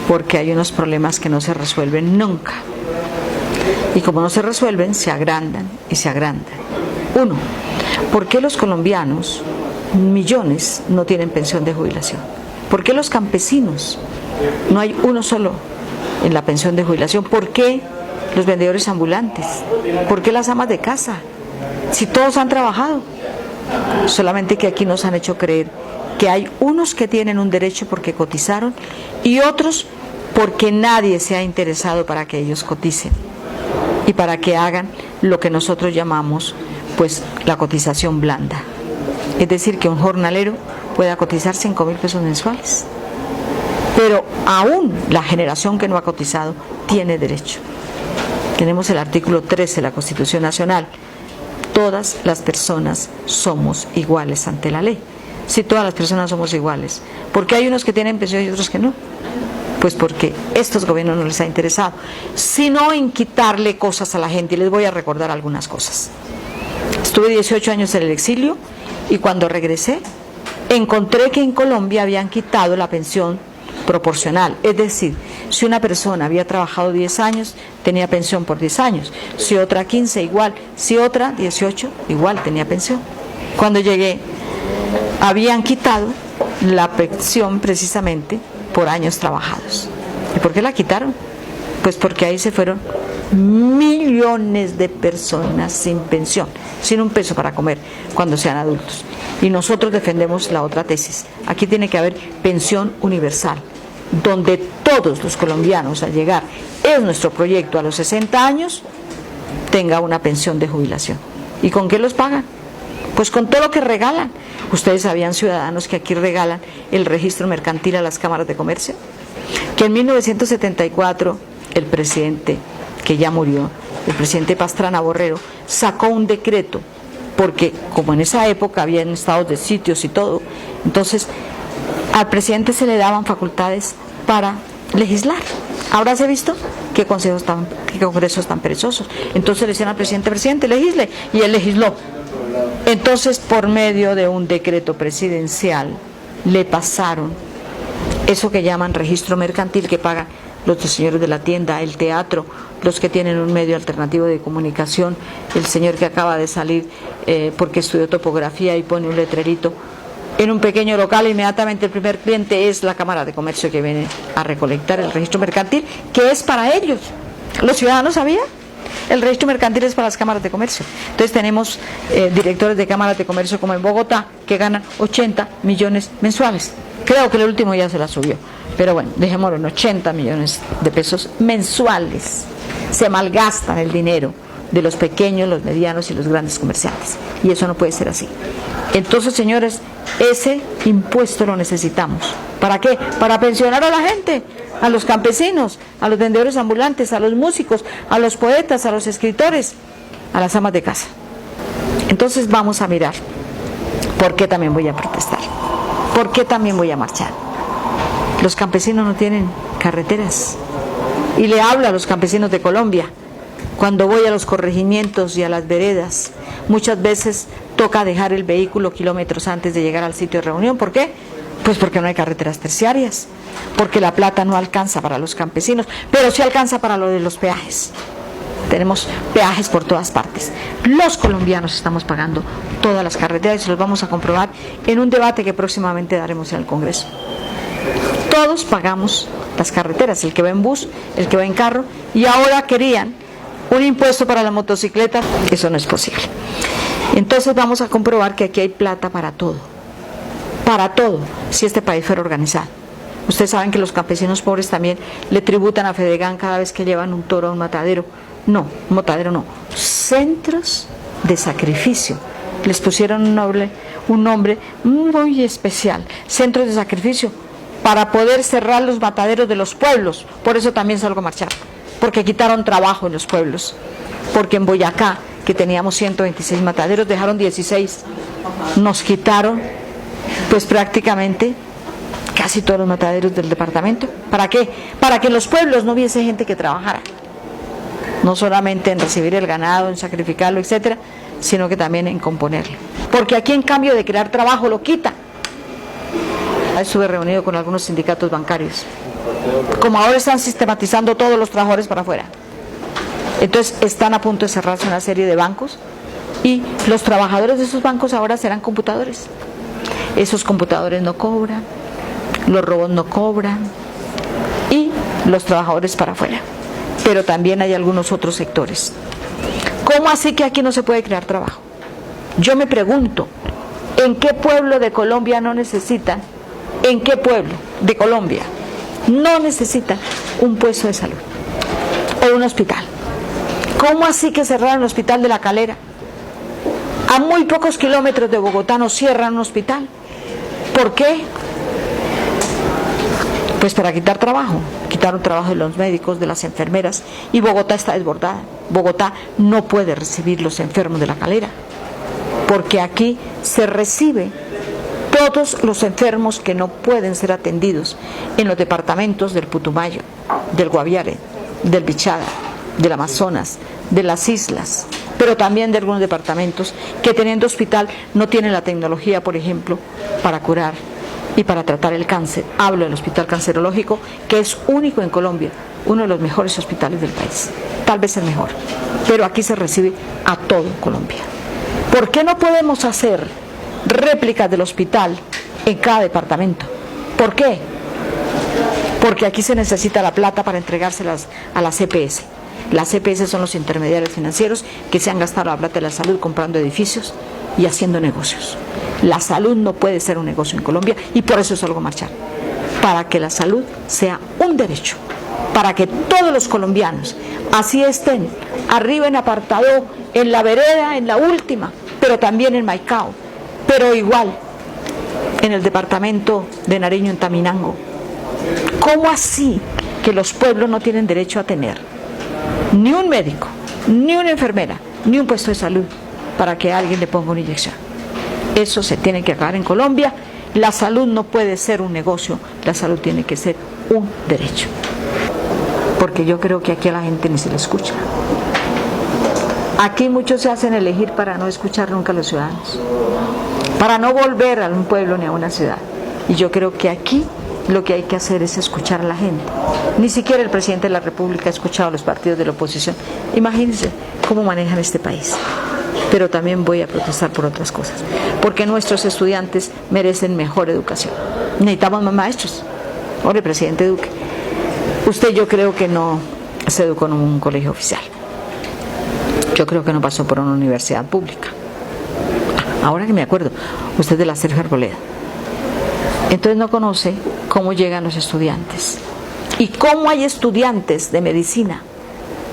porque hay unos problemas que no se resuelven nunca. Y como no se resuelven, se agrandan y se agrandan. Uno, ¿por qué los colombianos, millones, no tienen pensión de jubilación? ¿Por qué los campesinos no hay uno solo en la pensión de jubilación? ¿Por qué los vendedores ambulantes? ¿Por qué las amas de casa? Si todos han trabajado. Solamente que aquí nos han hecho creer que hay unos que tienen un derecho porque cotizaron y otros porque nadie se ha interesado para que ellos coticen y para que hagan lo que nosotros llamamos pues la cotización blanda. Es decir, que un jornalero pueda cotizar 5.000 pesos mensuales. Pero aún la generación que no ha cotizado tiene derecho. Tenemos el artículo 13 de la Constitución Nacional. Todas las personas somos iguales ante la ley. Si todas las personas somos iguales, ¿por qué hay unos que tienen pensión y otros que no? Pues porque estos gobiernos no les ha interesado, sino en quitarle cosas a la gente. Y les voy a recordar algunas cosas. Estuve 18 años en el exilio y cuando regresé encontré que en Colombia habían quitado la pensión proporcional, es decir, si una persona había trabajado 10 años, tenía pensión por 10 años, si otra 15 igual, si otra 18 igual tenía pensión. Cuando llegué habían quitado la pensión precisamente por años trabajados. ¿Y por qué la quitaron? Pues porque ahí se fueron millones de personas sin pensión, sin un peso para comer cuando sean adultos. Y nosotros defendemos la otra tesis. Aquí tiene que haber pensión universal, donde todos los colombianos al llegar, es nuestro proyecto, a los 60 años, tenga una pensión de jubilación. ¿Y con qué los pagan? Pues con todo lo que regalan. ¿Ustedes sabían, ciudadanos, que aquí regalan el registro mercantil a las cámaras de comercio? Que en 1974 el presidente, que ya murió, el presidente Pastrana Borrero, sacó un decreto, porque como en esa época habían estados de sitios y todo, entonces al presidente se le daban facultades para legislar. Ahora se ha visto qué congresos tan perezosos. Entonces le decían al presidente, presidente, legisle, y él legisló. Entonces, por medio de un decreto presidencial, le pasaron eso que llaman registro mercantil, que pagan los señores de la tienda, el teatro, los que tienen un medio alternativo de comunicación, el señor que acaba de salir porque estudió topografía y pone un letrerito en un pequeño local. Inmediatamente el primer cliente es la Cámara de Comercio, que viene a recolectar el registro mercantil, que es para ellos. ¿Los ciudadanos sabían? El registro mercantil es para las cámaras de comercio. Entonces tenemos directores de cámaras de comercio como en Bogotá que ganan 80 millones mensuales. Creo que el último ya se la subió, pero bueno, dejémoslo en 80 millones de pesos mensuales. Se malgastan el dinero de los pequeños, los medianos y los grandes comerciantes, y eso no puede ser así. Entonces, señores, ese impuesto lo necesitamos. ¿Para qué? Para pensionar a la gente, a los campesinos, a los vendedores ambulantes, a los músicos, a los poetas, a los escritores, a las amas de casa. Entonces vamos a mirar por qué también voy a protestar, por qué también voy a marchar. Los campesinos no tienen carreteras, y le hablo a los campesinos de Colombia. Cuando voy a los corregimientos y a las veredas, muchas veces toca dejar el vehículo kilómetros antes de llegar al sitio de reunión. ¿Por qué? Pues porque no hay carreteras terciarias, porque la plata no alcanza para los campesinos, pero sí alcanza para lo de los peajes. Tenemos peajes por todas partes. Los colombianos estamos pagando todas las carreteras y se los vamos a comprobar en un debate que próximamente daremos en el Congreso. Todos pagamos las carreteras, el que va en bus, el que va en carro, y ahora querían un impuesto para la motocicleta. Eso no es posible. Entonces vamos a comprobar que aquí hay plata para todo, si este país fuera organizado. Ustedes saben que los campesinos pobres también le tributan a Fedegan cada vez que llevan un toro a un matadero. No, un matadero no, centros de sacrificio. Les pusieron un nombre muy especial, centros de sacrificio, para poder cerrar los mataderos de los pueblos. Por eso también salgo a marchar, porque quitaron trabajo en los pueblos, porque en Boyacá, que teníamos 126 mataderos, dejaron 16, nos quitaron pues prácticamente casi todos los mataderos del departamento. ¿Para qué? Para que en los pueblos no hubiese gente que trabajara, no solamente en recibir el ganado, en sacrificarlo, etcétera, sino que también en componerlo, porque aquí en cambio de crear trabajo lo quita. Estuve reunido con algunos sindicatos bancarios Como ahora están sistematizando todos los trabajadores para afuera. Entonces están a punto de cerrarse una serie de bancos y los trabajadores de esos bancos ahora serán computadores. Esos computadores no cobran, los robots no cobran y los trabajadores para afuera. Pero también hay algunos otros sectores. ¿Cómo así que aquí no se puede crear trabajo? Yo me pregunto, ¿en qué pueblo de Colombia no necesitan? ¿En qué pueblo de Colombia no necesitan un puesto de salud o un hospital? ¿Cómo así que cerraron el hospital de La Calera? A muy pocos kilómetros de Bogotá nos cierran un hospital. ¿Por qué? Pues para quitar trabajo. Quitaron trabajo de los médicos, de las enfermeras, y Bogotá está desbordada. Bogotá no puede recibir los enfermos de La Calera, porque aquí se recibe todos los enfermos que no pueden ser atendidos en los departamentos del Putumayo, del Guaviare, del Bichada, del Amazonas, de las islas, pero también de algunos departamentos que teniendo hospital no tienen la tecnología, por ejemplo, para curar y para tratar el cáncer. Hablo del Hospital Cancerológico, que es único en Colombia, uno de los mejores hospitales del país, tal vez el mejor, pero aquí se recibe a todo Colombia. ¿Por qué no podemos hacer réplicas del hospital en cada departamento? ¿Por qué? Porque aquí se necesita la plata para entregárselas a las EPS. Las EPS son los intermediarios financieros que se han gastado la plata de la salud comprando edificios y haciendo negocios. La salud no puede ser un negocio en Colombia y por eso salgo a marchar. Para que la salud sea un derecho. Para que todos los colombianos, así estén, arriba en Apartadó, en la vereda, en la última, pero también en Maicao, pero igual en el departamento de Nariño, en Taminango. ¿Cómo así que los pueblos no tienen derecho a tener ni un médico, ni una enfermera, ni un puesto de salud para que alguien le ponga una inyección? Eso se tiene que acabar en Colombia. La salud no puede ser un negocio, la salud tiene que ser un derecho. Porque yo creo que aquí a la gente ni se le escucha. Aquí muchos se hacen elegir para no escuchar nunca a los ciudadanos, para no volver a un pueblo ni a una ciudad. Y yo creo que aquí lo que hay que hacer es escuchar a la gente. Ni siquiera el presidente de la República ha escuchado a los partidos de la oposición. Imagínense cómo manejan este país. Pero también voy a protestar por otras cosas, porque nuestros estudiantes merecen mejor educación. Necesitamos más maestros. Oye, presidente Duque, usted yo creo que no se educó en un colegio oficial. Yo creo que no pasó por una universidad pública. Ahora que me acuerdo, usted es de la Sergio Arboleda. Entonces no conoce cómo llegan los estudiantes y cómo hay estudiantes de medicina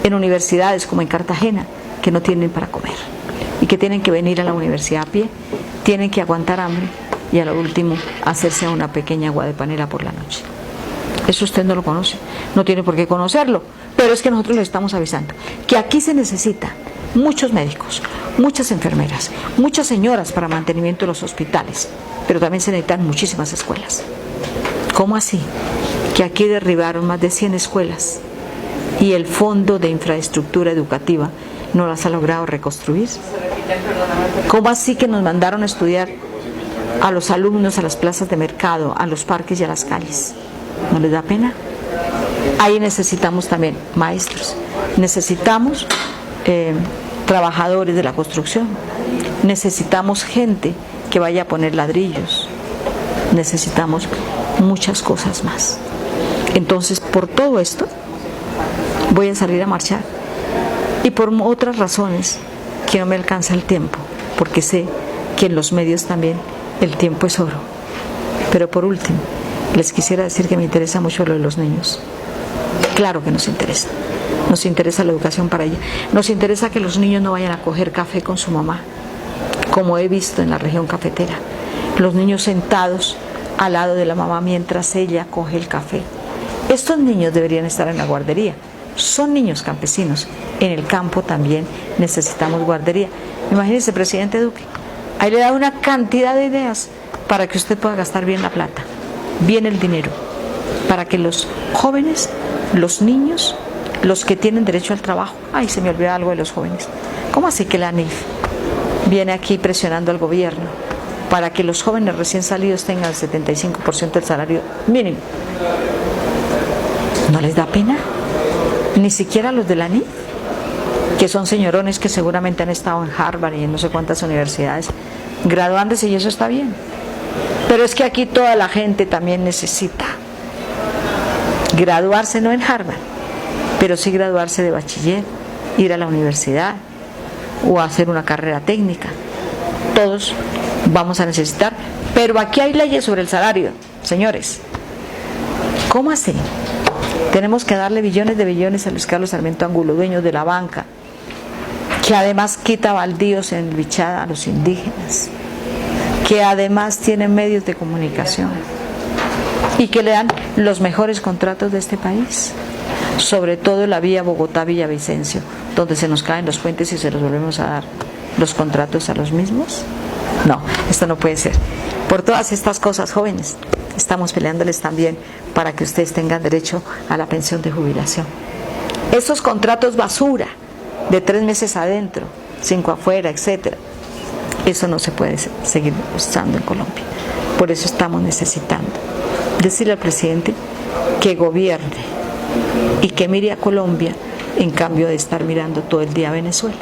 en universidades como en Cartagena que no tienen para comer y que tienen que venir a la universidad a pie, tienen que aguantar hambre y a lo último hacerse una pequeña agua de panela por la noche. Eso usted no lo conoce, no tiene por qué conocerlo, pero es que nosotros le estamos avisando que aquí se necesita muchos médicos, muchas enfermeras, muchas señoras para mantenimiento de los hospitales, pero también se necesitan muchísimas escuelas. ¿Cómo así? Que aquí derribaron más de 100 escuelas y el Fondo de Infraestructura Educativa no las ha logrado reconstruir. ¿Cómo así que nos mandaron a estudiar a los alumnos a las plazas de mercado, a los parques y a las calles? ¿No les da pena? Ahí necesitamos también maestros, necesitamos trabajadores de la construcción, necesitamos gente que vaya a poner ladrillos, necesitamos muchas cosas más. Entonces, por todo esto, voy a salir a marchar y por otras razones que no me alcanza el tiempo, porque sé que en los medios también el tiempo es oro. Pero por último, les quisiera decir que me interesa mucho lo de los niños. Claro que nos interesa la educación para ella, nos interesa que los niños no vayan a coger café con su mamá, como he visto en la región cafetera, los niños sentados al lado de la mamá mientras ella coge el café. Estos niños deberían estar en la guardería, son niños campesinos, en el campo también necesitamos guardería. Imagínese, presidente Duque, ahí le da una cantidad de ideas para que usted pueda gastar bien la plata, bien el dinero, para que los jóvenes, los niños, los que tienen derecho al trabajo, ay, se me olvidó algo de los jóvenes, ¿cómo así que la ANIF viene aquí presionando al gobierno para que los jóvenes recién salidos tengan el 75% del salario mínimo? No les da pena, ni siquiera los de la NIF, que son señorones que seguramente han estado en Harvard y en no sé cuántas universidades, graduándose, y eso está bien. Pero es que aquí toda la gente también necesita graduarse, no en Harvard, pero sí graduarse de bachiller, ir a la universidad o hacer una carrera técnica. Todos vamos a necesitar, pero aquí hay leyes sobre el salario, señores. ¿Cómo así? Tenemos que darle billones de billones a Luis Carlos Sarmiento Angulo, dueño de la banca, que además quita baldíos en Bichada a los indígenas, que además tiene medios de comunicación y que le dan los mejores contratos de este país, sobre todo la vía Bogotá-Villavicencio, donde se nos caen los puentes y se los volvemos a dar los contratos a los mismos. No, esto no puede ser. Por todas estas cosas, jóvenes, estamos peleándoles también para que ustedes tengan derecho a la pensión de jubilación. Esos contratos basura de 3 meses adentro, 5 afuera, etcétera, eso no se puede seguir usando en Colombia. Por eso estamos necesitando decirle al presidente que gobierne y que mire a Colombia en cambio de estar mirando todo el día a Venezuela.